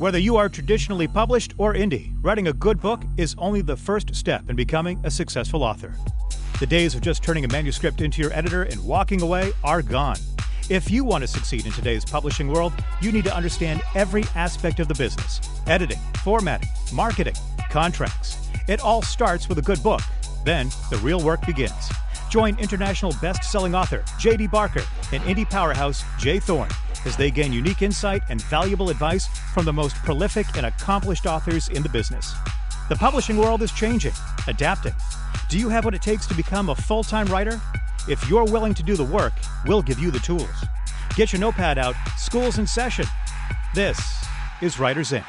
Whether you are traditionally published or indie, writing a good book is only the first step in becoming a successful author. The days of just turning a manuscript into your editor and walking away are gone. If you want to succeed in today's publishing world, you need to understand every aspect of the business: editing, formatting, marketing, contracts. It all starts with a good book. Then the real work begins. Join international best-selling author J.D. Barker and indie powerhouse J. Thorn as they gain unique insight and valuable advice from the most prolific and accomplished authors in the business. The publishing world is changing, adapting. Do you have what it takes to become a full-time writer? If you're willing to do the work, we'll give you the tools. Get your notepad out. School's in session. This is Writers Inc.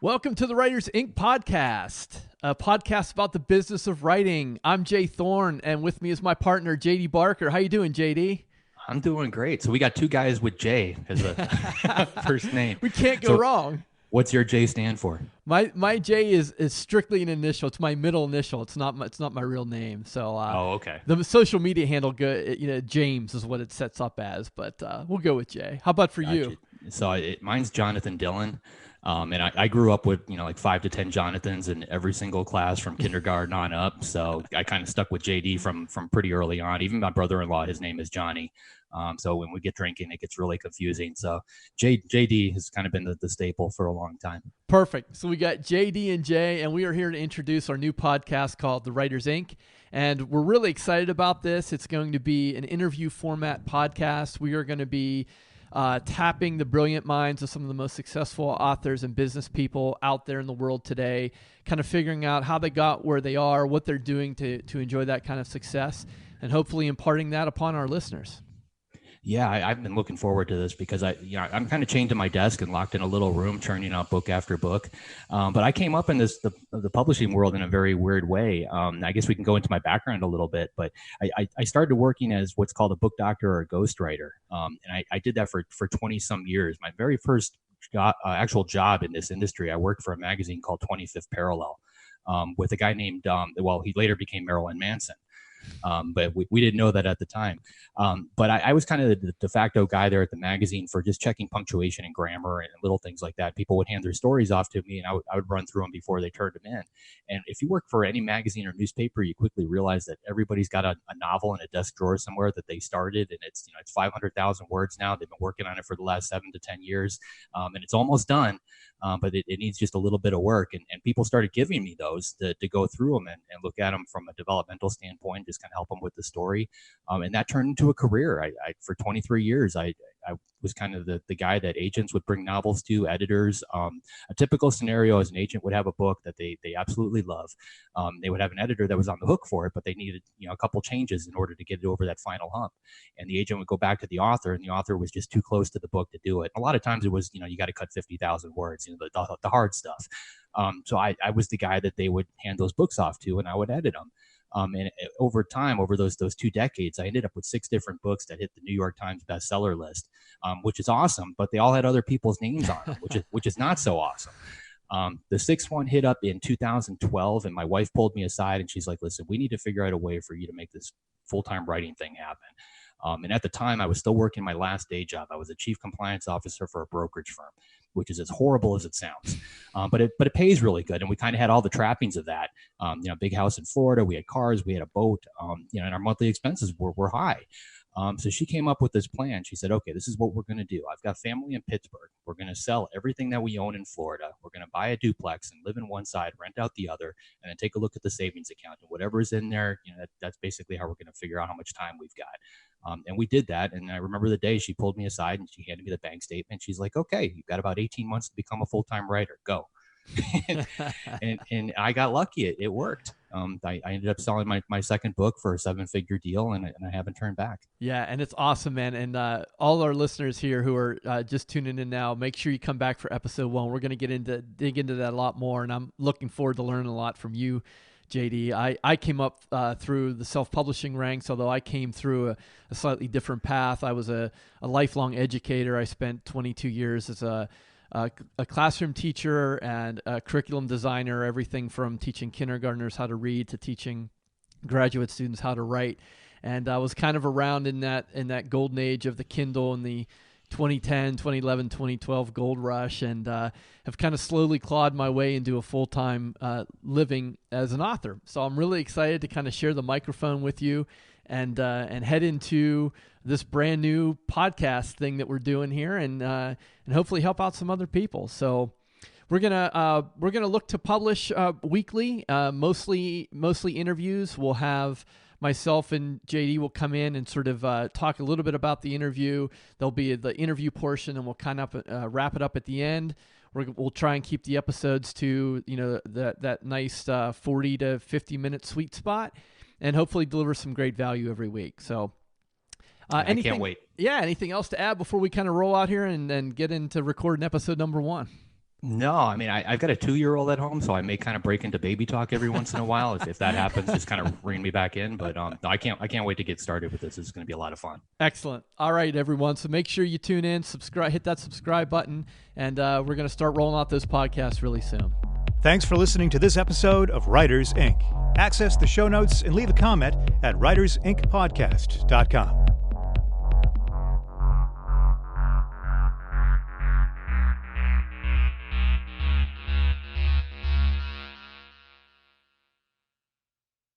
Welcome to the Writers Inc. podcast, a podcast about the business of writing. I'm Jay Thorn, and with me is my partner, JD Barker. How you doing, JD? I'm doing great. So we got two guys with J as a first name. We can't go wrong. What's your J stand for? My J is strictly an initial. It's my middle initial. It's not my real name. So Okay. The social media handle, James is what it sets up as, but we'll go with J. How about for you? So mine's Jonathan Dillon. And I grew up with, like 5 to 10 Jonathans in every single class from kindergarten on up. So I kind of stuck with JD from pretty early on. Even my brother-in-law, his name is Johnny. So when we get drinking, it gets really confusing. So JD has kind of been the staple for a long time. Perfect. So we got JD and Jay, and we are here to introduce our new podcast called The Writers Inc. And we're really excited about this. It's going to be an interview format podcast. We are going to be tapping the brilliant minds of some of the most successful authors and business people out there in the world today, kind of figuring out how they got where they are, what they're doing to enjoy that kind of success, and hopefully imparting that upon our listeners. Yeah, I've been looking forward to this because I'm kind of chained to my desk and locked in a little room, churning out book after book. But I came up in the publishing world in a very weird way. I guess we can go into my background a little bit, but I started working as what's called a book doctor or a ghostwriter. And I did that for 20 some years. My very first actual job in this industry, I worked for a magazine called 25th Parallel with a guy named, he later became Marilyn Manson. But we didn't know that at the time. But I was kind of the de facto guy there at the magazine for just checking punctuation and grammar and little things like that. People would hand their stories off to me, and I would run through them before they turned them in. And if you work for any magazine or newspaper, you quickly realize that everybody's got a novel in a desk drawer somewhere that they started, and it's 500,000 words now. They've been working on it for the last 7 to 10 years, and it's almost done. But it needs just a little bit of work. And people started giving me those to go through them and look at them from a developmental standpoint, just kind of help them with the story. And that turned into a career. I for 23 years, I was kind of the guy that agents would bring novels to, editors. A typical scenario is an agent would have a book that they absolutely love. They would have an editor that was on the hook for it, but they needed a couple changes in order to get it over that final hump. And the agent would go back to the author, and the author was just too close to the book to do it. And a lot of times it was, you got to cut 50,000 words, the hard stuff. So I was the guy that they would hand those books off to, and I would edit them. And over time, over those 2 decades, I ended up with 6 different books that hit the New York Times bestseller list, which is awesome. But they all had other people's names on them, which is not so awesome. The 6th one hit up in 2012, and my wife pulled me aside, and she's like, "Listen, we need to figure out a way for you to make this full-time writing thing happen." And at the time, I was still working my last day job. I was a chief compliance officer for a brokerage firm, which is as horrible as it sounds. But it pays really good. And we kind of had all the trappings of that. Big house in Florida. We had cars. We had a boat. And our monthly expenses were high. So she came up with this plan. She said, "Okay, this is what we're going to do. I've got family in Pittsburgh. We're going to sell everything that we own in Florida. We're going to buy a duplex and live in one side, rent out the other, and then take a look at the savings account. And whatever's in there, that's basically how we're going to figure out how much time we've got." And we did that. And I remember the day she pulled me aside and she handed me the bank statement. She's like, "Okay, you've got about 18 months to become a full-time writer. Go." and I got lucky. It worked. I ended up selling my second book for a 7-figure deal, and I haven't turned back. Yeah, and it's awesome, man. And all our listeners here who are just tuning in now, make sure you come back for episode 1. We're going to dig into that a lot more, and I'm looking forward to learning a lot from you, JD. I came up through the self-publishing ranks, although I came through a slightly different path. I was a lifelong educator. I spent 22 years as a classroom teacher and a curriculum designer, everything from teaching kindergartners how to read to teaching graduate students how to write. And I was kind of around in that golden age of the Kindle in the 2010, 2011, 2012 gold rush, and have kind of slowly clawed my way into a full-time living as an author. So I'm really excited to kind of share the microphone with you and head into this brand new podcast thing that we're doing here, and hopefully help out some other people. So we're gonna look to publish weekly, mostly interviews. We'll have myself and JD will come in and sort of talk a little bit about the interview. There'll be the interview portion, and we'll kind of wrap it up at the end. We'll try and keep the episodes to that nice 40 to 50 minute sweet spot, and hopefully deliver some great value every week. So. I can't wait. Yeah. Anything else to add before we kind of roll out here and get into recording episode number 1? No, I mean, I've got a 2-year-old at home, so I may kind of break into baby talk every once in a while. If that happens, just kind of bring me back in. But no, I can't wait to get started with this. It's going to be a lot of fun. Excellent. All right, everyone. So make sure you tune in, subscribe, hit that subscribe button, and we're going to start rolling out those podcasts really soon. Thanks for listening to this episode of Writers Inc. Access the show notes and leave a comment at writersincpodcast.com.